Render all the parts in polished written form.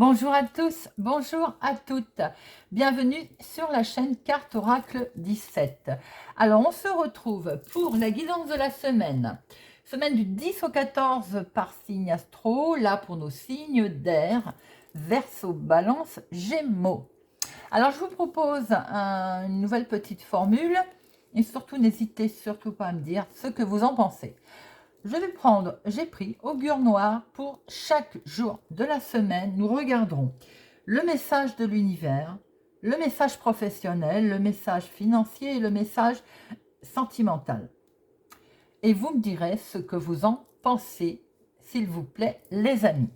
Bonjour à tous, bonjour à toutes. Bienvenue sur la chaîne Carte Oracle 17. Alors, on se retrouve pour la guidance de la semaine. Semaine du 10 au 14 par signe astro, là pour nos signes d'air, Verseau, Balance, Gémeaux. Alors, je vous propose une nouvelle petite formule et surtout, n'hésitez surtout pas à me dire ce que vous en pensez. J'ai pris augure noir pour chaque jour de la semaine. Nous regarderons le message de l'univers, le message professionnel, le message financier et le message sentimental. Et vous me direz ce que vous en pensez, s'il vous plaît, les amis.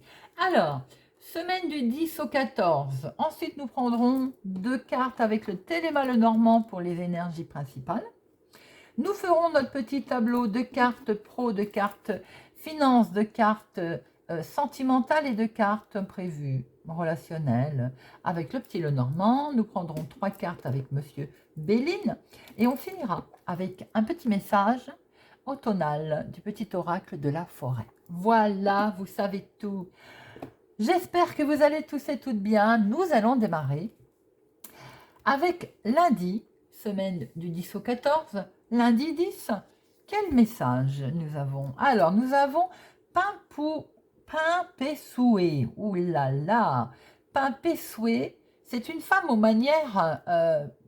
Alors, semaine du 10 au 14. Ensuite, nous prendrons 2 cartes avec le téléma Lenormand pour les énergies principales. Nous ferons notre petit tableau de cartes pro, de cartes finances, de cartes sentimentales et de cartes prévues relationnelles avec le petit Lenormand. Nous prendrons 3 cartes avec Monsieur Béline et on finira avec un petit message automnal du petit oracle de la forêt. Voilà, vous savez tout. J'espère que vous allez tous et toutes bien. Nous allons démarrer avec lundi, semaine du 10 au 14, lundi 10, quel message nous avons? Alors, nous avons Pimpesoué. Ouh là là, Pimpesoué, c'est une femme aux manières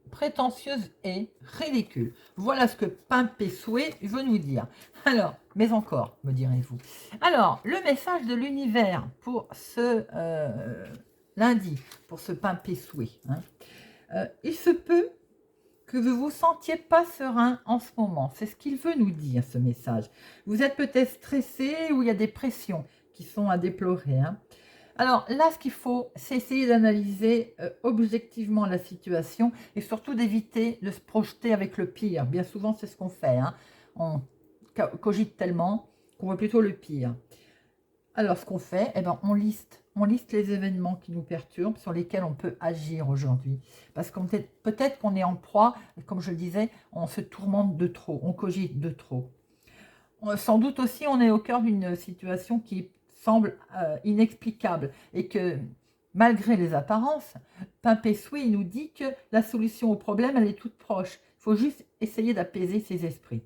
prétentieuses et ridicules. Voilà ce que Pimpesoué veut nous dire. Alors, mais encore, me direz-vous. Alors, le message de l'univers pour ce lundi, pour ce Pimpesoué, hein. Il se peut que vous vous sentiez pas serein en ce moment. C'est ce qu'il veut nous dire, ce message. Vous êtes peut-être stressé ou il y a des pressions qui sont à déplorer, hein. Alors là, ce qu'il faut, c'est essayer d'analyser objectivement la situation et surtout d'éviter de se projeter avec le pire. Bien souvent, c'est ce qu'on fait, hein. On cogite tellement qu'on voit plutôt le pire. Alors, ce qu'on fait, eh ben, on liste les événements qui nous perturbent, sur lesquels on peut agir aujourd'hui. Parce que peut-être qu'on est en proie, comme je le disais, on se tourmente de trop, on cogite de trop. Sans doute aussi, on est au cœur d'une situation qui semble inexplicable et que, malgré les apparences, Pimpesoué nous dit que la solution au problème, elle est toute proche. Il faut juste essayer d'apaiser ses esprits.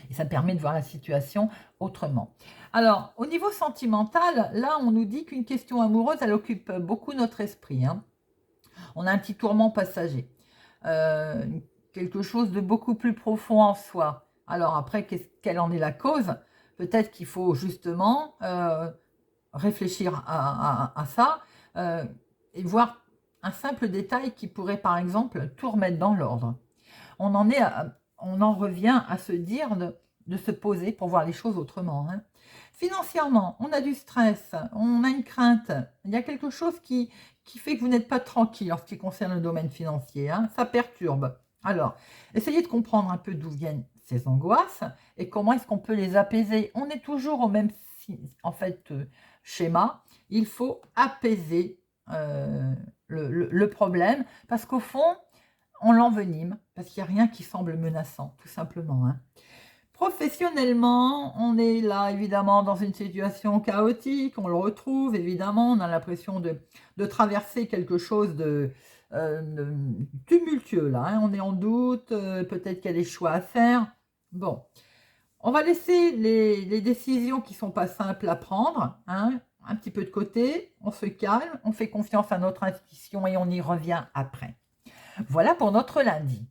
Et ça permet de voir la situation autrement. Alors, au niveau sentimental, là, on nous dit qu'une question amoureuse, elle occupe beaucoup notre esprit, hein. On a un petit tourment passager. Euh, Quelque chose de beaucoup plus profond en soi. Alors après, quelle en est la cause? Peut-être qu'il faut justement réfléchir à ça et voir un simple détail qui pourrait, par exemple, tout remettre dans l'ordre. On en revient à se dire de se poser pour voir les choses autrement, hein. Financièrement, on a du stress, on a une crainte. Il y a quelque chose qui fait que vous n'êtes pas tranquille en ce qui concerne le domaine financier, hein. Ça perturbe. Alors, essayez de comprendre un peu d'où viennent ces angoisses et comment est-ce qu'on peut les apaiser. On est toujours au même schéma. Il faut apaiser le problème parce qu'au fond, on l'envenime parce qu'il n'y a rien qui semble menaçant, tout simplement, hein. Professionnellement, on est là évidemment dans une situation chaotique, on le retrouve évidemment, on a l'impression de traverser quelque chose de tumultueux là, hein. On est en doute, peut-être qu'il y a des choix à faire. Bon, on va laisser les décisions qui ne sont pas simples à prendre, hein, un petit peu de côté, on se calme, on fait confiance à notre intuition et on y revient après. Voilà pour notre lundi.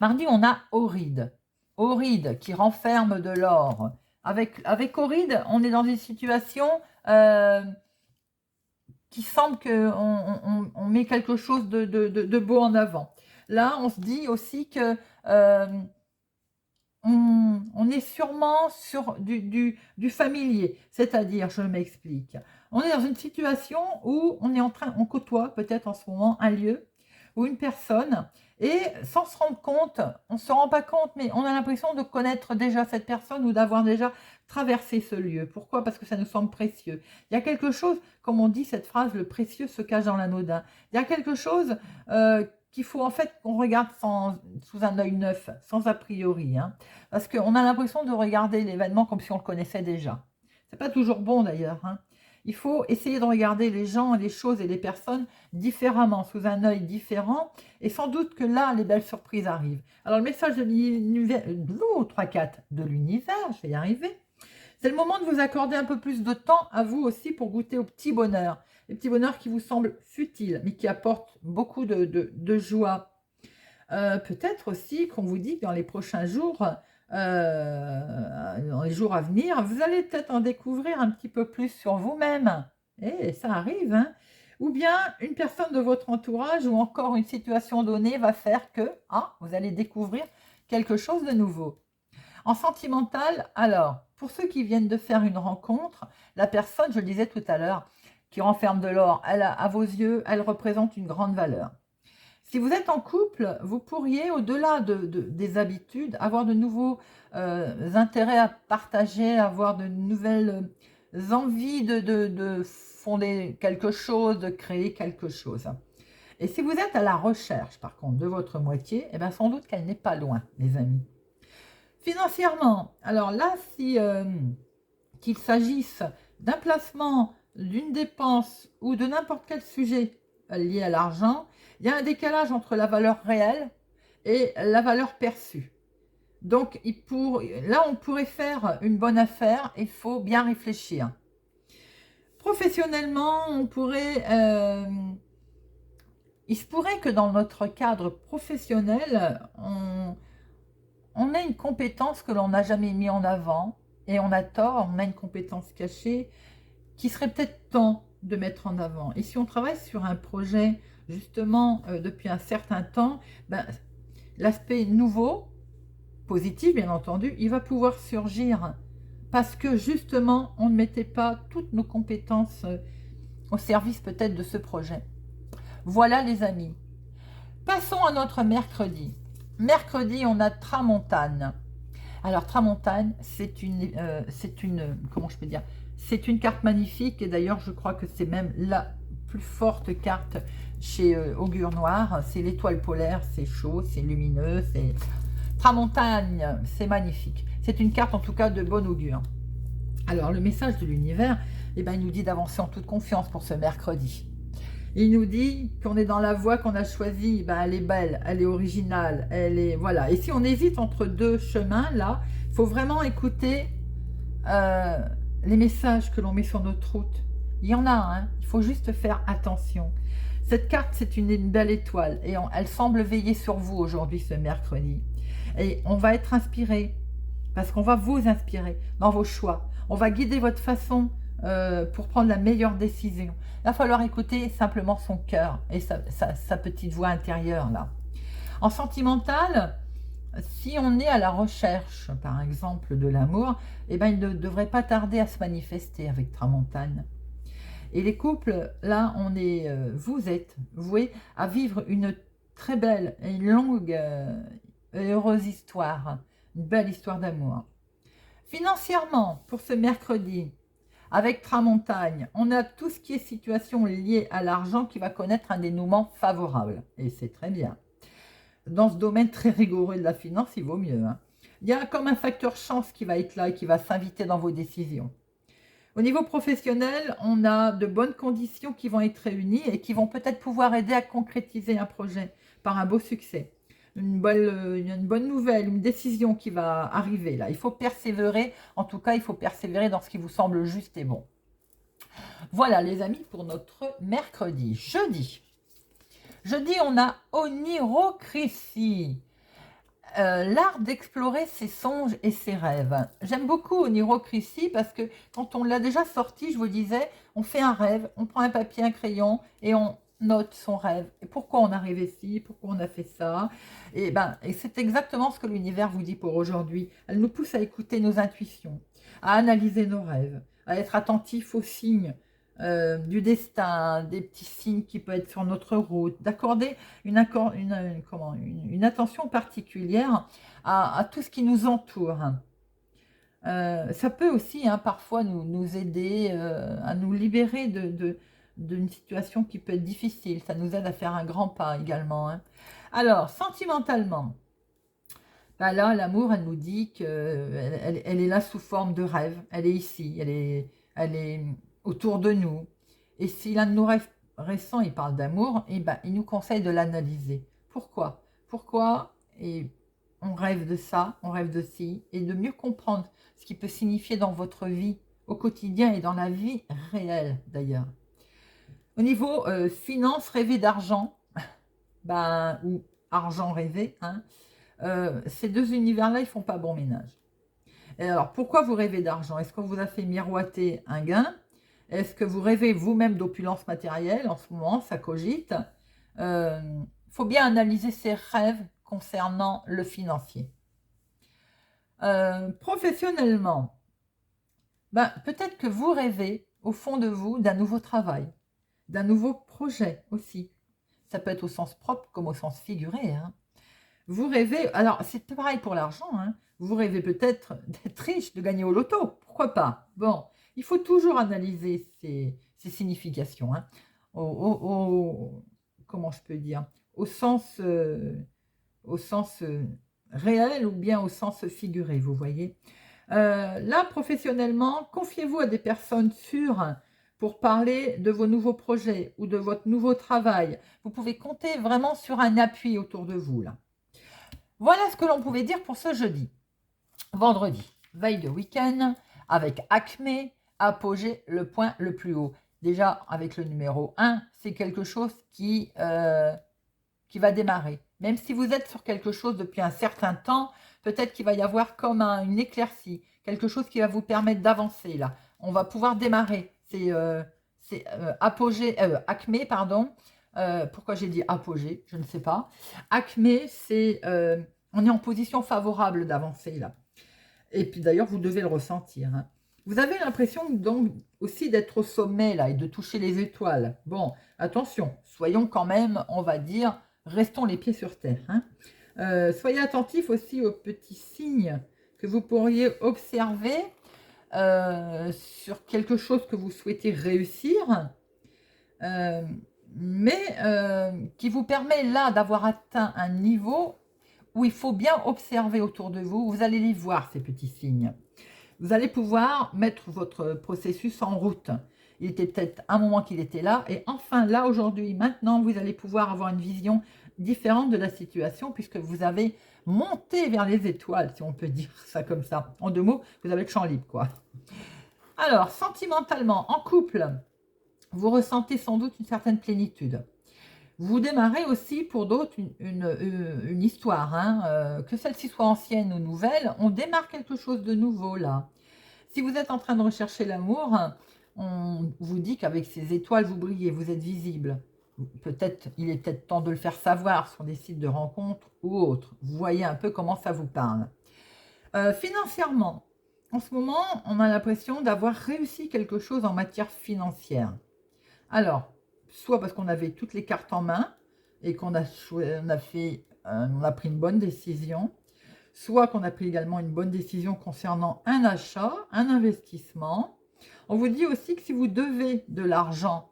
Mardi, on a Auride. Auride qui renferme de l'or. Avec Auride, on est dans une situation qui semble qu'on met quelque chose de beau en avant. Là, on se dit aussi que on est sûrement sur du familier. C'est-à-dire, je m'explique. On est dans une situation où on côtoie peut-être en ce moment un lieu ou une personne, et sans se rendre compte, on ne se rend pas compte, mais on a l'impression de connaître déjà cette personne ou d'avoir déjà traversé ce lieu. Pourquoi? Parce que ça nous semble précieux. Il y a quelque chose, comme on dit cette phrase, le précieux se cache dans l'anodin. Il y a quelque chose qu'il faut en fait qu'on regarde sous un œil neuf, sans a priori, hein, parce qu'on a l'impression de regarder l'événement comme si on le connaissait déjà. C'est pas toujours bon d'ailleurs, hein. Il faut essayer de regarder les gens, les choses et les personnes différemment, sous un œil différent. Et sans doute que là, les belles surprises arrivent. Alors, le message de l'univers, 3-4 de l'univers, je vais y arriver. C'est le moment de vous accorder un peu plus de temps à vous aussi pour goûter au petit bonheur. Les petits bonheurs qui vous semblent futiles, mais qui apportent beaucoup de joie. Peut-être aussi qu'on vous dit que dans les prochains jours, dans les jours à venir, vous allez peut-être en découvrir un petit peu plus sur vous-même. Et ça arrive, hein. Ou bien une personne de votre entourage ou encore une situation donnée va faire que vous allez découvrir quelque chose de nouveau. En sentimental, alors, pour ceux qui viennent de faire une rencontre, la personne, je le disais tout à l'heure, qui renferme de l'or, à vos yeux, elle représente une grande valeur. Si vous êtes en couple, vous pourriez, au-delà des habitudes, avoir de nouveaux intérêts à partager, avoir de nouvelles envies de fonder quelque chose, de créer quelque chose. Et si vous êtes à la recherche, par contre, de votre moitié, eh bien, sans doute qu'elle n'est pas loin, les amis. Financièrement, alors là, si qu'il s'agisse d'un placement, d'une dépense ou de n'importe quel sujet lié à l'argent, il y a un décalage entre la valeur réelle et la valeur perçue. Donc, là, on pourrait faire une bonne affaire, il faut bien réfléchir. Professionnellement, il se pourrait que dans notre cadre professionnel, on ait une compétence que l'on n'a jamais mis en avant, et on a tort, on a une compétence cachée qui serait peut-être temps de mettre en avant. Et si on travaille sur un projet, justement, depuis un certain temps, l'aspect nouveau, positif bien entendu, il va pouvoir surgir parce que justement, on ne mettait pas toutes nos compétences au service peut-être de ce projet. Voilà les amis. Passons à notre mercredi. Mercredi, on a Tramontane. Alors, Tramontane, c'est une, comment je peux dire, c'est une carte magnifique et d'ailleurs, je crois que c'est même la plus forte carte chez Augure Noir. C'est l'étoile polaire, c'est chaud, c'est lumineux, c'est Tramontane, c'est magnifique. C'est une carte en tout cas de bon augure. Alors, le message de l'univers, il nous dit d'avancer en toute confiance pour ce mercredi. Il nous dit qu'on est dans la voie qu'on a choisie, elle est belle, elle est originale, elle est... Voilà. Et si on hésite entre deux chemins, là, il faut vraiment écouter les messages que l'on met sur notre route. Il y en a, hein. Il faut juste faire attention. Cette carte, c'est une belle étoile et elle semble veiller sur vous aujourd'hui, ce mercredi. Et on va être inspiré, parce qu'on va vous inspirer dans vos choix. On va guider votre façon pour prendre la meilleure décision. Il va falloir écouter simplement son cœur et sa petite voix intérieure là. En sentimental, si on est à la recherche, par exemple, de l'amour, il ne devrait pas tarder à se manifester avec Tramontane. Et les couples, là, vous êtes voués à vivre une très belle et longue et heureuse histoire, une belle histoire d'amour. Financièrement, pour ce mercredi, avec Tramontane, on a tout ce qui est situation liée à l'argent qui va connaître un dénouement favorable. Et c'est très bien. Dans ce domaine très rigoureux de la finance, il vaut mieux. Hein. Il y a comme un facteur chance qui va être là et qui va s'inviter dans vos décisions. Au niveau professionnel, on a de bonnes conditions qui vont être réunies et qui vont peut-être pouvoir aider à concrétiser un projet par un beau succès. Une bonne nouvelle, une décision qui va arriver là. Il faut persévérer, en tout cas, il faut persévérer dans ce qui vous semble juste et bon. Voilà les amis pour notre mercredi. Jeudi, on a Onirocritie. L'art d'explorer ses songes et ses rêves. J'aime beaucoup Onirocritie parce que quand on l'a déjà sorti, je vous disais, on fait un rêve, on prend un papier, un crayon et on note son rêve. Et pourquoi on arrive ici, pourquoi on a fait ça. Et c'est exactement ce que l'univers vous dit pour aujourd'hui. Elle nous pousse à écouter nos intuitions, à analyser nos rêves, à être attentif aux signes du destin, des petits signes qui peuvent être sur notre route, d'accorder une attention particulière à tout ce qui nous entoure. Ça peut aussi parfois nous aider à nous libérer d'une situation qui peut être difficile. Ça nous aide à faire un grand pas également. Hein. Alors, sentimentalement, là, l'amour, elle nous dit qu'elle est là sous forme de rêve. Elle est ici, elle est autour de nous. Et si l'un de nos rêves récents, il parle d'amour, eh ben, il nous conseille de l'analyser. Pourquoi? Pourquoi et on rêve de ça, on rêve de ci, et de mieux comprendre ce qui peut signifier dans votre vie au quotidien et dans la vie réelle d'ailleurs. Au niveau finance, rêver d'argent, ben, ou argent rêvé, hein, ces deux univers-là, ils font pas bon ménage. Et alors, pourquoi vous rêvez d'argent? Est-ce qu'on vous a fait miroiter un gain? Est-ce que vous rêvez vous-même d'opulence matérielle en ce moment? Ça cogite. Faut bien analyser ses rêves concernant le financier. Professionnellement, ben, peut-être que vous rêvez au fond de vous d'un nouveau travail, d'un nouveau projet aussi. Ça peut être au sens propre comme au sens figuré, hein. Vous rêvez, alors c'est pareil pour l'argent, hein. Vous rêvez peut-être d'être riche, de gagner au loto, pourquoi pas? Bon, il faut toujours analyser ces significations, hein. Comment je peux dire? Au sens réel ou bien au sens figuré, vous voyez. Là, professionnellement, confiez-vous à des personnes sûres pour parler de vos nouveaux projets ou de votre nouveau travail. Vous pouvez compter vraiment sur un appui autour de vous, là. Voilà ce que l'on pouvait dire pour ce jeudi. Vendredi, veille de week-end, avec Acmé, apogée, le point le plus haut. Déjà, avec le numéro 1, c'est quelque chose qui va démarrer. Même si vous êtes sur quelque chose depuis un certain temps, peut-être qu'il va y avoir comme une éclaircie, quelque chose qui va vous permettre d'avancer là. On va pouvoir démarrer. C'est Acmé, pardon. Pourquoi j'ai dit apogée? Je ne sais pas. Acmé, c'est on est en position favorable d'avancer là. Et puis d'ailleurs, vous devez le ressentir, hein. Vous avez l'impression donc aussi d'être au sommet là et de toucher les étoiles. Bon, attention, soyons quand même, on va dire, restons les pieds sur terre, hein. Soyez attentifs aussi aux petits signes que vous pourriez observer sur quelque chose que vous souhaitez réussir, mais qui vous permet là d'avoir atteint un niveau où il faut bien observer autour de vous. Vous allez les voir, ces petits signes. Vous allez pouvoir mettre votre processus en route. Il était peut-être un moment qu'il était là, et enfin là, aujourd'hui, maintenant, vous allez pouvoir avoir une vision différente de la situation, puisque vous avez monté vers les étoiles, si on peut dire ça comme ça. En deux mots, vous avez le champ libre, quoi. Alors, sentimentalement, en couple, vous ressentez sans doute une certaine plénitude. Vous démarrez aussi pour d'autres une histoire, hein, que celle-ci soit ancienne ou nouvelle, on démarre quelque chose de nouveau là. Si vous êtes en train de rechercher l'amour, on vous dit qu'avec ces étoiles, vous brillez, vous êtes visible. Peut-être, il est peut-être temps de le faire savoir sur des sites de rencontres ou autres. Vous voyez un peu comment ça vous parle. Financièrement, en ce moment, on a l'impression d'avoir réussi quelque chose en matière financière. Alors, soit parce qu'on avait toutes les cartes en main et qu'on a pris une bonne décision, soit qu'on a pris également une bonne décision concernant un achat, un investissement. On vous dit aussi que si vous devez de l'argent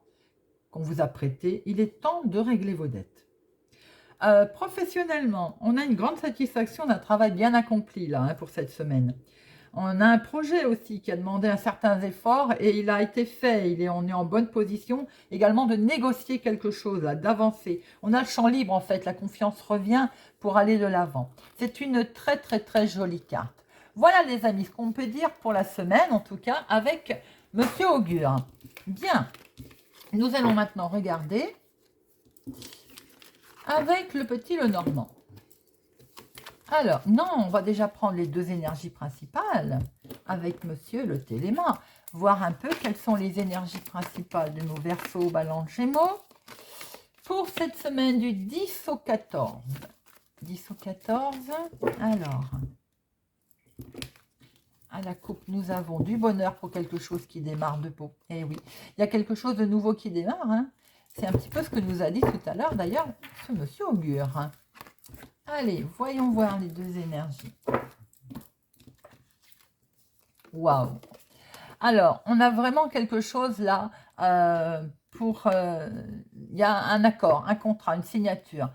qu'on vous a prêté, il est temps de régler vos dettes. Professionnellement, on a une grande satisfaction d'un travail bien accompli là, hein, pour cette semaine. On a un projet aussi qui a demandé un certain effort et il a été fait. On est en bonne position également de négocier quelque chose, d'avancer. On a le champ libre en fait, la confiance revient pour aller de l'avant. C'est une très très très jolie carte. Voilà les amis, ce qu'on peut dire pour la semaine en tout cas avec Monsieur Augure. Bien, nous allons maintenant regarder avec le petit Lenormand. Alors, non, on va déjà prendre les deux énergies principales avec Monsieur le Téléma. Voir un peu quelles sont les énergies principales de nos Verseaux, Balance, Gémeaux. Pour cette semaine du 10 au 14. 10 au 14, alors, à la coupe, nous avons du bonheur pour quelque chose qui démarre de peau. Eh oui, il y a quelque chose de nouveau qui démarre, hein. C'est un petit peu ce que nous a dit tout à l'heure, d'ailleurs, ce Monsieur Augure, hein. Allez, voyons voir les deux énergies. Waouh! Alors, on a vraiment quelque chose là il y a un accord, un contrat, une signature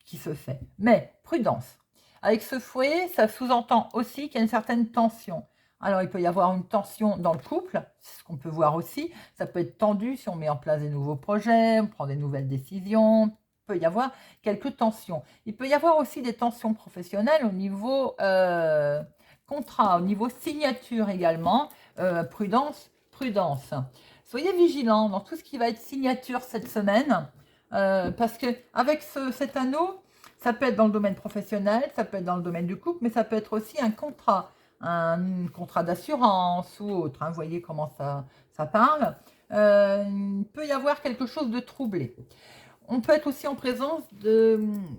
qui se fait. Mais, prudence. Avec ce fouet, ça sous-entend aussi qu'il y a une certaine tension. Alors, il peut y avoir une tension dans le couple, c'est ce qu'on peut voir aussi. Ça peut être tendu si on met en place des nouveaux projets, on prend des nouvelles décisions. Il peut y avoir quelques tensions. Il peut y avoir aussi des tensions professionnelles au niveau contrat, au niveau signature également. Prudence, prudence. Soyez vigilants dans tout ce qui va être signature cette semaine, parce que avec cet anneau, ça peut être dans le domaine professionnel, ça peut être dans le domaine du couple, mais ça peut être aussi un contrat d'assurance ou autre. Hein, vous voyez comment ça parle. Il peut y avoir quelque chose de troublé. On peut être aussi en présence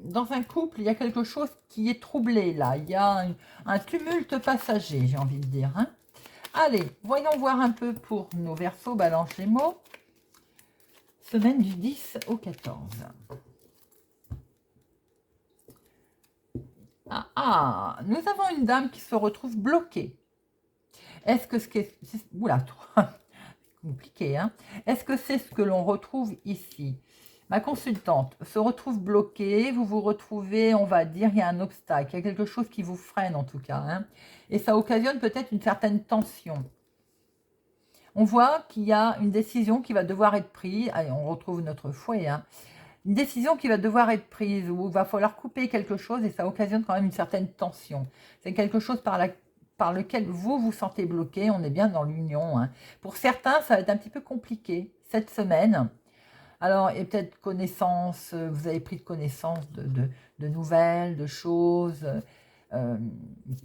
dans un couple, il y a quelque chose qui est troublé là. Il y a un tumulte passager, j'ai envie de dire. Hein. Allez, voyons voir un peu pour nos Verseaux, Balance, Gémeaux. Semaine du 10 au 14. Nous avons une dame qui se retrouve bloquée. Est-ce que ce qui est... Oula, compliqué, hein? Est-ce que c'est ce que l'on retrouve ici? Ma consultante se retrouve bloquée, vous vous retrouvez, on va dire, il y a un obstacle, il y a quelque chose qui vous freine en tout cas, hein? Et ça occasionne peut-être une certaine tension. On voit qu'il y a une décision qui va devoir être prise, allez, on retrouve notre fouet, hein? Une décision qui va devoir être prise, où il va falloir couper quelque chose et ça occasionne quand même une certaine tension. C'est quelque chose par lequel vous vous sentez bloqué, on est bien dans l'union. Hein. Pour certains, ça va être un petit peu compliqué cette semaine. Alors, et peut-être connaissance, vous avez pris de connaissance de nouvelles, de choses,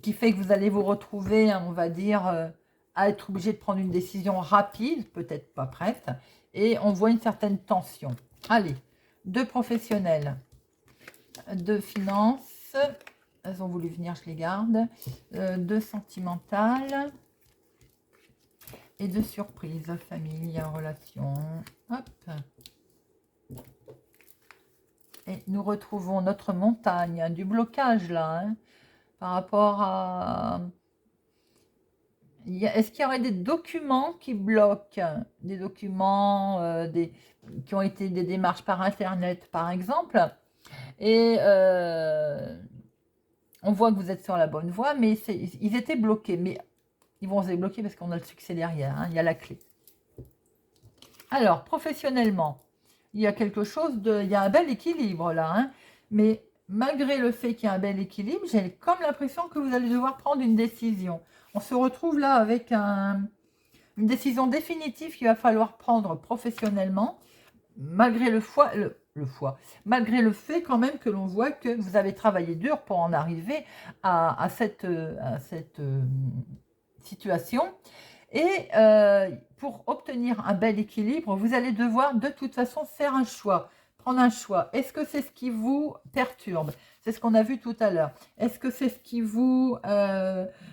qui fait que vous allez vous retrouver, hein, on va dire, à être obligé de prendre une décision rapide, peut-être pas prête, et on voit une certaine tension. Allez, 2 professionnels, 2 finances, elles ont voulu venir, je les garde, 2 sentimentales, et 2 surprises, famille, relation, hop. Et nous retrouvons notre montagne, hein, du blocage là, hein, par rapport à... Est-ce qu'il y aurait des documents qui bloquent? Des documents qui ont été des démarches par Internet, par exemple. Et on voit que vous êtes sur la bonne voie, mais ils étaient bloqués. Mais ils vont se débloquer parce qu'on a le succès derrière. Hein, il y a la clé. Alors, professionnellement, il y a quelque chose il y a un bel équilibre là. Hein, mais malgré le fait qu'il y a un bel équilibre, j'ai comme l'impression que vous allez devoir prendre une décision. On se retrouve là avec une décision définitive qu'il va falloir prendre professionnellement, malgré malgré le fait quand même que l'on voit que vous avez travaillé dur pour en arriver à cette situation. Et pour obtenir un bel équilibre, vous allez devoir de toute façon faire un choix, prendre un choix. Est-ce que c'est ce qui vous perturbe? C'est ce qu'on a vu tout à l'heure. Est-ce que c'est ce qui vous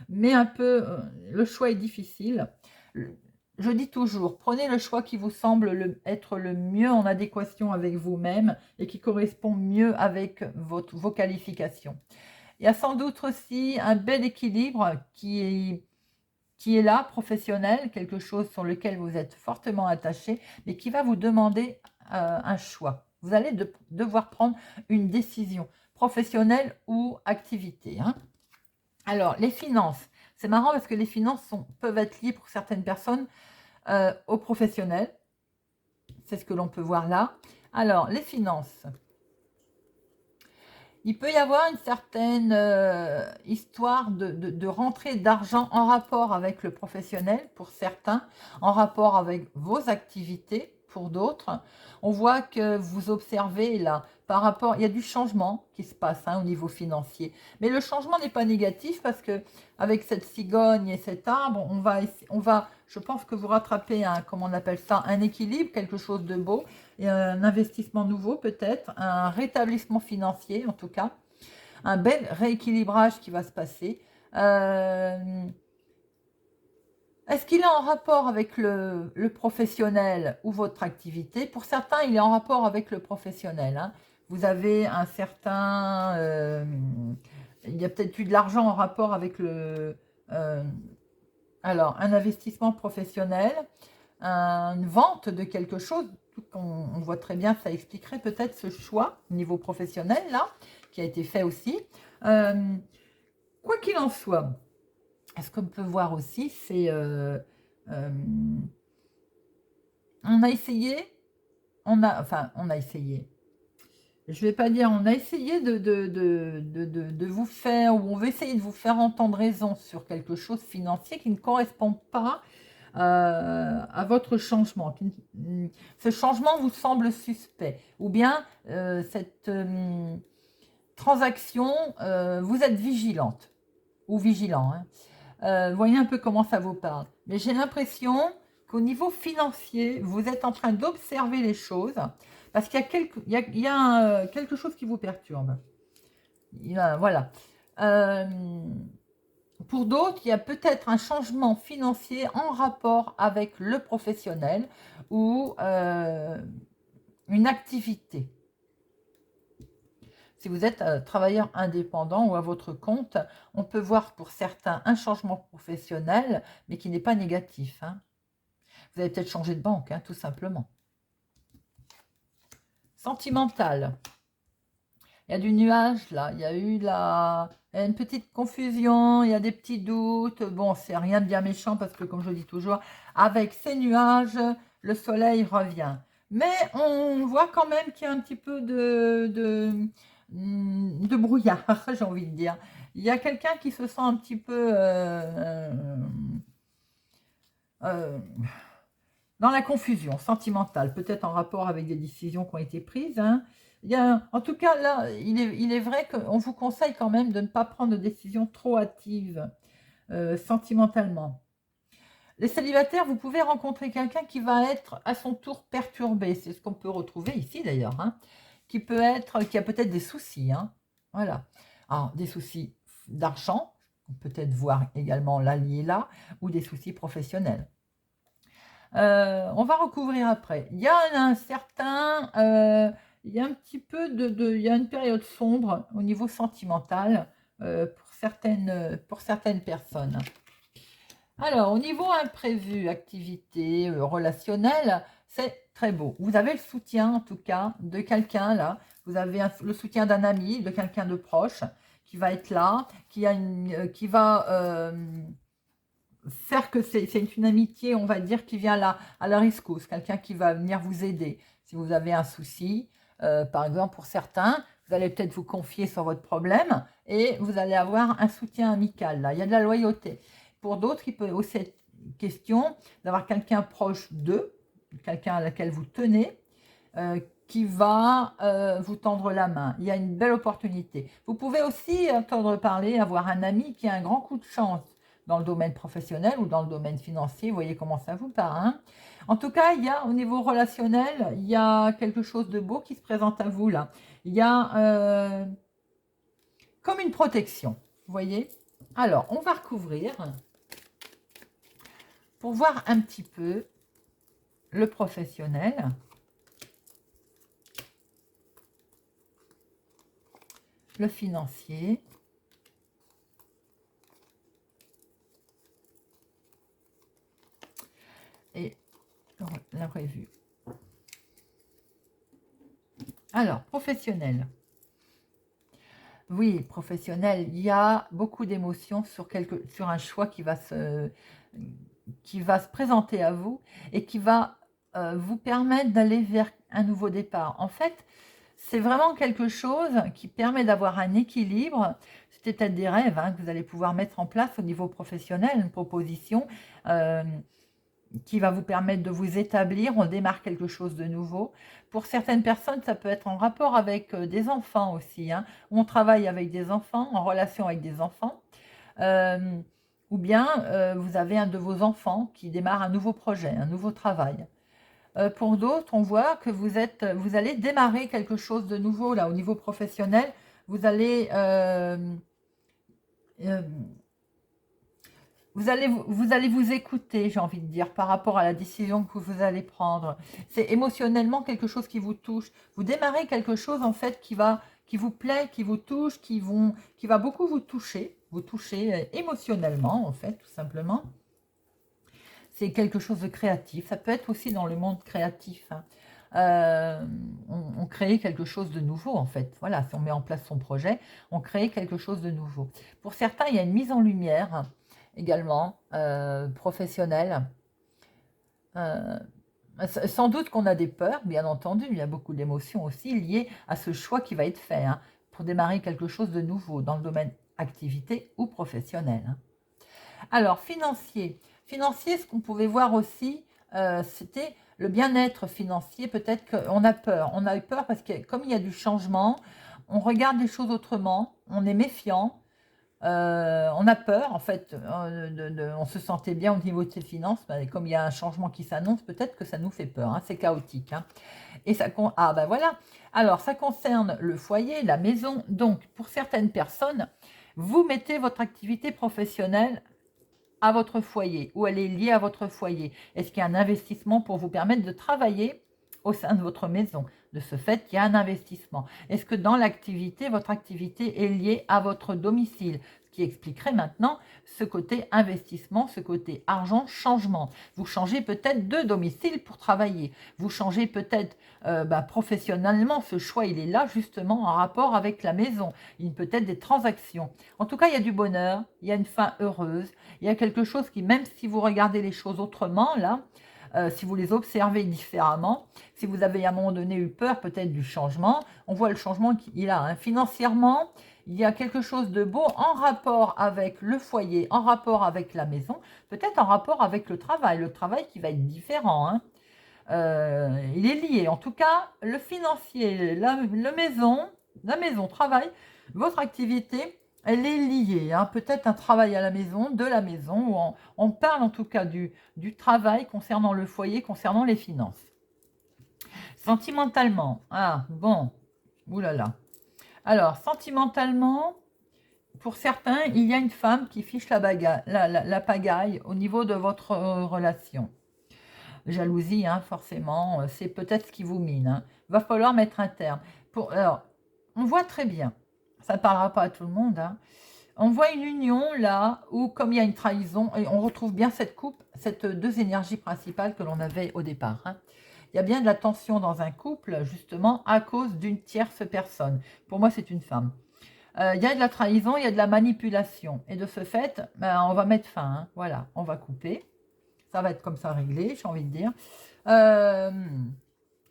met un peu... le choix est difficile. Je dis toujours, prenez le choix qui vous semble être le mieux en adéquation avec vous-même et qui correspond mieux avec vos qualifications. Il y a sans doute aussi un bel équilibre qui est là, professionnel, quelque chose sur lequel vous êtes fortement attaché, mais qui va vous demander un choix. Vous allez devoir prendre une décision professionnelle ou activité. Hein. Alors, les finances. C'est marrant parce que les finances peuvent être liées pour certaines personnes aux professionnels. C'est ce que l'on peut voir là. Alors, les finances. Il peut y avoir une certaine histoire de rentrée d'argent en rapport avec le professionnel pour certains, en rapport avec vos activités pour d'autres. On voit que vous observez là, par rapport, il y a du changement qui se passe au niveau financier. Mais le changement n'est pas négatif parce que avec cette cigogne et cet arbre, on va je pense que vous rattrapez comment on appelle ça, un équilibre, quelque chose de beau, et un investissement nouveau peut-être, un rétablissement financier en tout cas, un bel rééquilibrage qui va se passer. Est-ce qu'il est en rapport avec le professionnel ou votre activité? Pour certains, il est en rapport avec le professionnel. Hein. Vous avez un certain... il y a peut-être eu de l'argent en rapport avec alors, un investissement professionnel, une vente de quelque chose, on voit très bien, ça expliquerait peut-être ce choix au niveau professionnel, là, qui a été fait aussi. Quoi qu'il en soit, ce qu'on peut voir aussi, c'est... on a essayé, on a essayé. Je vais pas dire, on a essayé de vous faire, ou on veut essayer de vous faire entendre raison sur quelque chose financier qui ne correspond pas à votre changement. Ce changement vous semble suspect, ou bien cette transaction, vous êtes vigilante ou vigilant. Hein. Voyez un peu comment ça vous parle. Mais j'ai l'impression qu'au niveau financier, vous êtes en train d'observer les choses parce qu'il y a quelque chose qui vous perturbe. Voilà. Pour d'autres, il y a peut-être un changement financier en rapport avec le professionnel ou une activité. Si vous êtes travailleur indépendant ou à votre compte, on peut voir pour certains un changement professionnel, mais qui n'est pas négatif. Hein. Vous avez peut-être changé de banque, hein, tout simplement. Sentimental. Il y a du nuage là, il y a une petite confusion, il y a des petits doutes. Bon, c'est rien de bien méchant parce que, comme je dis toujours, avec ces nuages, le soleil revient. Mais on voit quand même qu'il y a un petit peu de brouillard, j'ai envie de dire. Il y a quelqu'un qui se sent un petit peu dans la confusion sentimentale, peut-être en rapport avec des décisions qui ont été prises. Hein. En tout cas, là, il est vrai qu'on vous conseille quand même de ne pas prendre de décisions trop hâtives sentimentalement. Les célibataires, vous pouvez rencontrer quelqu'un qui va être à son tour perturbé. C'est ce qu'on peut retrouver ici d'ailleurs. Hein, qui a peut-être des soucis. Hein, voilà. Alors, des soucis d'argent, peut-être voir également l'allié là, ou des soucis professionnels. On va recouvrir après. Il y a un certain, il y a un petit peu il y a une période sombre au niveau sentimental pour certaines personnes. Alors, au niveau imprévu, activité relationnelle, c'est très beau. Vous avez le soutien, en tout cas, de quelqu'un là. Vous avez le soutien d'un ami, de quelqu'un de proche qui va être là, qui va faire que c'est une amitié, on va dire, qui vient à la rescousse, quelqu'un qui va venir vous aider. Si vous avez un souci, par exemple, pour certains, vous allez peut-être vous confier sur votre problème et vous allez avoir un soutien amical. Là, il y a de la loyauté. Pour d'autres, il peut aussi être question d'avoir quelqu'un proche d'eux, quelqu'un à laquelle vous tenez, qui va vous tendre la main. Il y a une belle opportunité. Vous pouvez aussi entendre parler, avoir un ami qui a un grand coup de chance dans le domaine professionnel ou dans le domaine financier. Vous voyez comment ça vous parle. Hein. En tout cas, il y a au niveau relationnel, il y a quelque chose de beau qui se présente à vous là. Il y a comme une protection. Vous voyez. Alors, on va recouvrir pour voir un petit peu le professionnel. Le financier. Et l'imprévu. Alors, professionnel. Oui, professionnel, il y a beaucoup d'émotions sur un choix qui va se présenter à vous et qui va vous permettre d'aller vers un nouveau départ. En fait, c'est vraiment quelque chose qui permet d'avoir un équilibre. C'est peut-être des rêves hein, que vous allez pouvoir mettre en place au niveau professionnel, une proposition qui va vous permettre de vous établir. On démarre quelque chose de nouveau. Pour certaines personnes, ça peut être en rapport avec des enfants aussi. Hein. On travaille avec des enfants, en relation avec des enfants. Ou bien vous avez un de vos enfants qui démarre un nouveau projet, un nouveau travail. Pour d'autres, on voit que vous allez démarrer quelque chose de nouveau là au niveau professionnel. Vous allez vous écouter, j'ai envie de dire, par rapport à la décision que vous allez prendre. C'est émotionnellement quelque chose qui vous touche. Vous démarrez quelque chose en fait qui vous plaît, qui vous touche, qui va beaucoup vous toucher émotionnellement en fait, tout simplement. C'est quelque chose de créatif. Ça peut être aussi dans le monde créatif. Hein. On crée quelque chose de nouveau en fait. Voilà, si on met en place son projet, on crée quelque chose de nouveau. Pour certains, il y a une mise en lumière. également, professionnel. Sans doute qu'on a des peurs, bien entendu, il y a beaucoup d'émotions aussi liées à ce choix qui va être fait, hein, pour démarrer quelque chose de nouveau dans le domaine activité ou professionnel, hein. Alors, financier. Financier, ce qu'on pouvait voir aussi, c'était le bien-être financier. Peut-être qu'on a peur. On a eu peur parce que comme il y a du changement, on regarde les choses autrement, on est méfiant, on a peur, en fait, on se sentait bien au niveau de ses finances, mais comme il y a un changement qui s'annonce, peut-être que ça nous fait peur, hein, c'est chaotique, hein. Et ah ben voilà, alors ça concerne le foyer, la maison. Donc, pour certaines personnes, vous mettez votre activité professionnelle à votre foyer ou elle est liée à votre foyer. Est-ce qu'il y a un investissement pour vous permettre de travailler au sein de votre maison? De ce fait, il y a un investissement. Est-ce que dans l'activité, votre activité est liée à votre domicile? Ce qui expliquerait maintenant ce côté investissement, ce côté argent, changement. Vous changez peut-être de domicile pour travailler. Vous changez peut-être professionnellement. Ce choix, il est là justement en rapport avec la maison. Il peut être des transactions. En tout cas, il y a du bonheur, il y a une fin heureuse, il y a quelque chose qui, même si vous regardez les choses autrement, là, si vous les observez différemment, si vous avez à un moment donné eu peur peut-être du changement, on voit le changement qu'il a, hein. Financièrement, il y a quelque chose de beau en rapport avec le foyer, en rapport avec la maison, peut-être en rapport avec le travail qui va être différent, hein. Il est lié. En tout cas, le financier, la maison, travail, votre activité, elle est liée, hein. Peut-être un travail à la maison, de la maison, ou on parle en tout cas du travail concernant le foyer, concernant les finances. Sentimentalement, ah bon, oulala. Alors, sentimentalement, pour certains, il y a une femme qui fiche la pagaille au niveau de votre relation. Jalousie, hein, forcément, c'est peut-être ce qui vous mine, hein. Va falloir mettre un terme. Alors, on voit très bien, ça ne parlera pas à tout le monde, hein. On voit une union là où, comme il y a une trahison, et on retrouve bien cette coupe, cette deux énergies principales que l'on avait au départ, hein. Il y a bien de la tension dans un couple, justement, à cause d'une tierce personne. Pour moi, c'est une femme. Il y a de la trahison, il y a de la manipulation. Et de ce fait, on va mettre fin, hein. Voilà, on va couper. Ça va être comme ça réglé, j'ai envie de dire.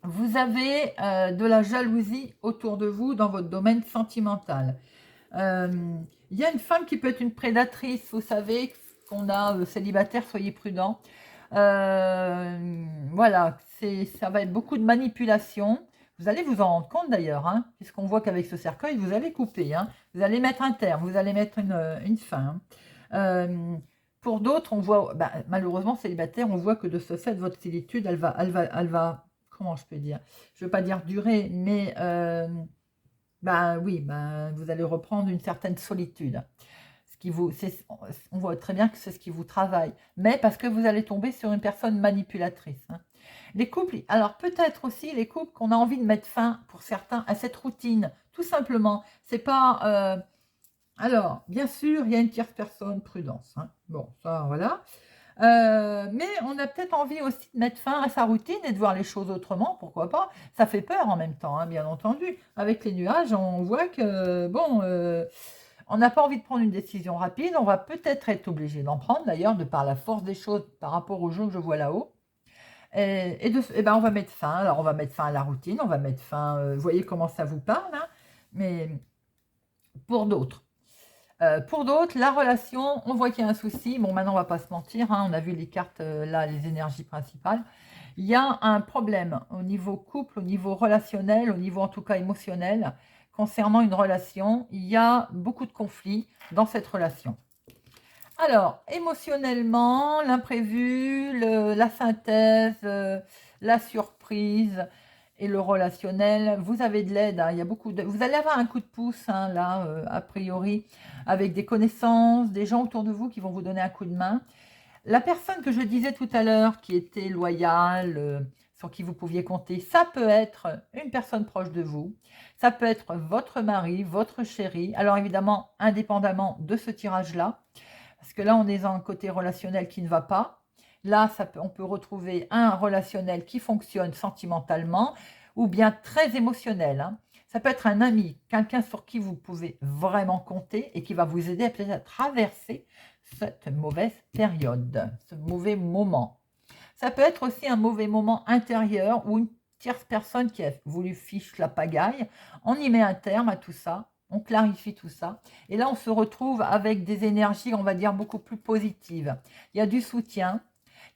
Vous avez de la jalousie autour de vous dans votre domaine sentimental. Il y a une femme qui peut être une prédatrice, vous savez, qu'on a célibataire, soyez prudents. Voilà, ça va être beaucoup de manipulation. Vous allez vous en rendre compte d'ailleurs, hein, puisqu'on voit qu'avec ce cercueil, vous allez couper, hein, vous allez mettre un terme, vous allez mettre une fin, hein. Pour d'autres, on voit, malheureusement, célibataire, on voit que de ce fait, votre solitude, elle va, comment je peux dire? Je ne veux pas dire durer, mais oui, vous allez reprendre une certaine solitude. On voit très bien que c'est ce qui vous travaille, mais parce que vous allez tomber sur une personne manipulatrice, hein. Les couples, alors peut-être aussi les couples qu'on a envie de mettre fin, pour certains, à cette routine, tout simplement. C'est pas... alors, bien sûr, il y a une tierce personne, prudence, hein. Bon, ça, voilà. Mais on a peut-être envie aussi de mettre fin à sa routine et de voir les choses autrement, pourquoi pas. Ça fait peur en même temps, hein, bien entendu. Avec les nuages, on voit que, bon, on n'a pas envie de prendre une décision rapide. On va peut-être être obligé d'en prendre, d'ailleurs, de par la force des choses par rapport au jeu que je vois là-haut. On va mettre fin. Alors, on va mettre fin à la routine, on va mettre fin... vous voyez comment ça vous parle, hein, mais pour d'autres. La relation, on voit qu'il y a un souci. Bon, maintenant, on va pas se mentir, hein, on a vu les cartes, là, les énergies principales. Il y a un problème au niveau couple, au niveau relationnel, au niveau en tout cas émotionnel, concernant une relation. Il y a beaucoup de conflits dans cette relation. Alors, émotionnellement, l'imprévu, la synthèse, la surprise et le relationnel, vous avez de l'aide, hein. Il y a vous allez avoir un coup de pouce, hein, là, a priori, avec des connaissances, des gens autour de vous qui vont vous donner un coup de main. La personne que je disais tout à l'heure, qui était loyale, sur qui vous pouviez compter, ça peut être une personne proche de vous, ça peut être votre mari, votre chéri. Alors évidemment, indépendamment de ce tirage-là, parce que là, on est dans un côté relationnel qui ne va pas. Là, on peut retrouver un relationnel qui fonctionne sentimentalement ou bien très émotionnel, hein. Ça peut être un ami, quelqu'un sur qui vous pouvez vraiment compter et qui va vous aider peut-être à traverser cette mauvaise période, ce mauvais moment. Ça peut être aussi un mauvais moment intérieur ou une tierce personne qui a voulu fiche la pagaille. On y met un terme à tout ça, on clarifie tout ça. Et là, on se retrouve avec des énergies, on va dire, beaucoup plus positives. Il y a du soutien,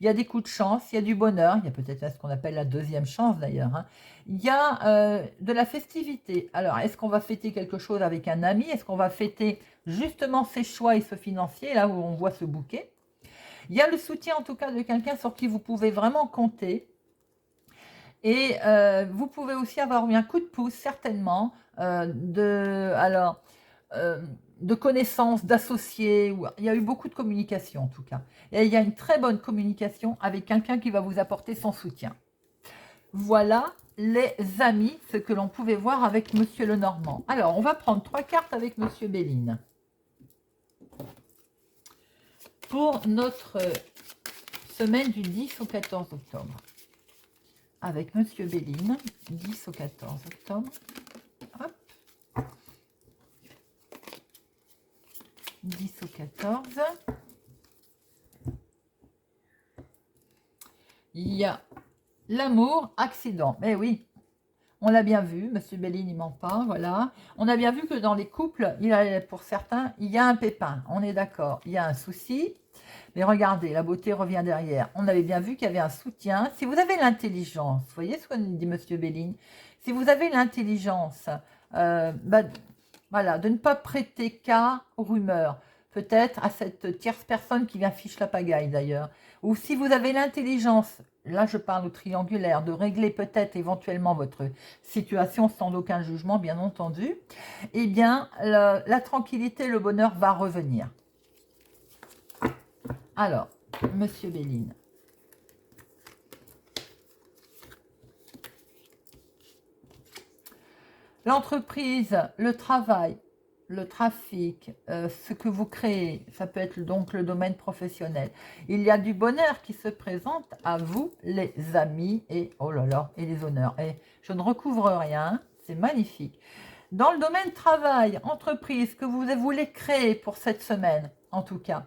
il y a des coups de chance, il y a du bonheur, il y a peut-être ce qu'on appelle la deuxième chance d'ailleurs. Hein. Il y a de la festivité. Alors, est-ce qu'on va fêter quelque chose avec un ami? Est-ce qu'on va fêter justement ses choix et ce financier, là où on voit ce bouquet? Il y a le soutien en tout cas de quelqu'un sur qui vous pouvez vraiment compter. Et vous pouvez aussi avoir eu un coup de pouce certainement de connaissances, d'associés. Il y a eu beaucoup de communication en tout cas. Et il y a une très bonne communication avec quelqu'un qui va vous apporter son soutien. Voilà les amis, ce que l'on pouvait voir avec Monsieur Lenormand. Alors, on va prendre 3 cartes avec Monsieur Béline. Pour notre semaine du 10 au 14 octobre. Avec Monsieur Béline, 10 au 14 octobre. Hop. 10 au 14. Il y a l'amour, accident. Mais oui, on l'a bien vu, Monsieur Béline, il ment pas, voilà. On a bien vu que dans les couples, pour certains, il y a un pépin, on est d'accord. Il y a un souci. Mais regardez, la beauté revient derrière. On avait bien vu qu'il y avait un soutien. Si vous avez l'intelligence, vous voyez ce qu'on dit Monsieur Béline, si vous avez l'intelligence, voilà, de ne pas prêter cas aux rumeurs, peut-être à cette tierce personne qui vient fiche la pagaille d'ailleurs, ou si vous avez l'intelligence, là je parle au triangulaire, de régler peut-être éventuellement votre situation sans aucun jugement bien entendu, eh bien la tranquillité, le bonheur va revenir. Alors, Monsieur Béline. L'entreprise, le travail, le trafic, ce que vous créez, ça peut être donc le domaine professionnel. Il y a du bonheur qui se présente à vous, les amis, et oh là là, et les honneurs. Et je ne recouvre rien, c'est magnifique. Dans le domaine travail, entreprise, que vous voulez créer pour cette semaine, en tout cas,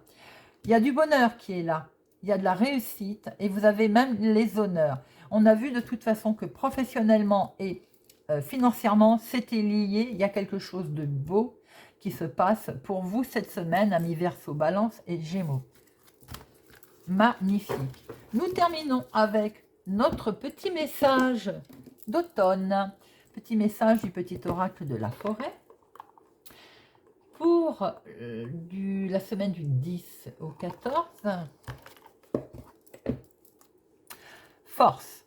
il y a du bonheur qui est là. Il y a de la réussite et vous avez même les honneurs. On a vu de toute façon que professionnellement et financièrement, c'était lié. Il y a quelque chose de beau qui se passe pour vous cette semaine, amis Verseau, Balance et Gémeaux. Magnifique. Nous terminons avec notre petit message d'automne. Petit message du petit oracle de la forêt. Pour la semaine du 10 au 14, force.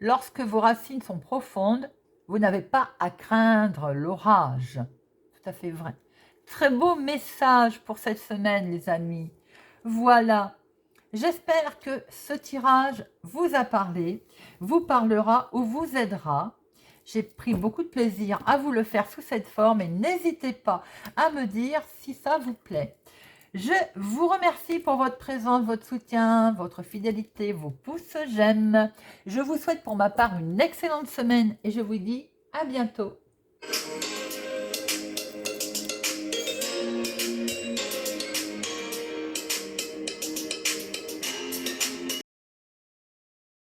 Lorsque vos racines sont profondes, vous n'avez pas à craindre l'orage. Tout à fait vrai. Très beau message pour cette semaine, les amis. Voilà. J'espère que ce tirage vous a parlé, vous parlera ou vous aidera. J'ai pris beaucoup de plaisir à vous le faire sous cette forme et n'hésitez pas à me dire si ça vous plaît. Je vous remercie pour votre présence, votre soutien, votre fidélité, vos pouces j'aime. Je vous souhaite pour ma part une excellente semaine et je vous dis à bientôt.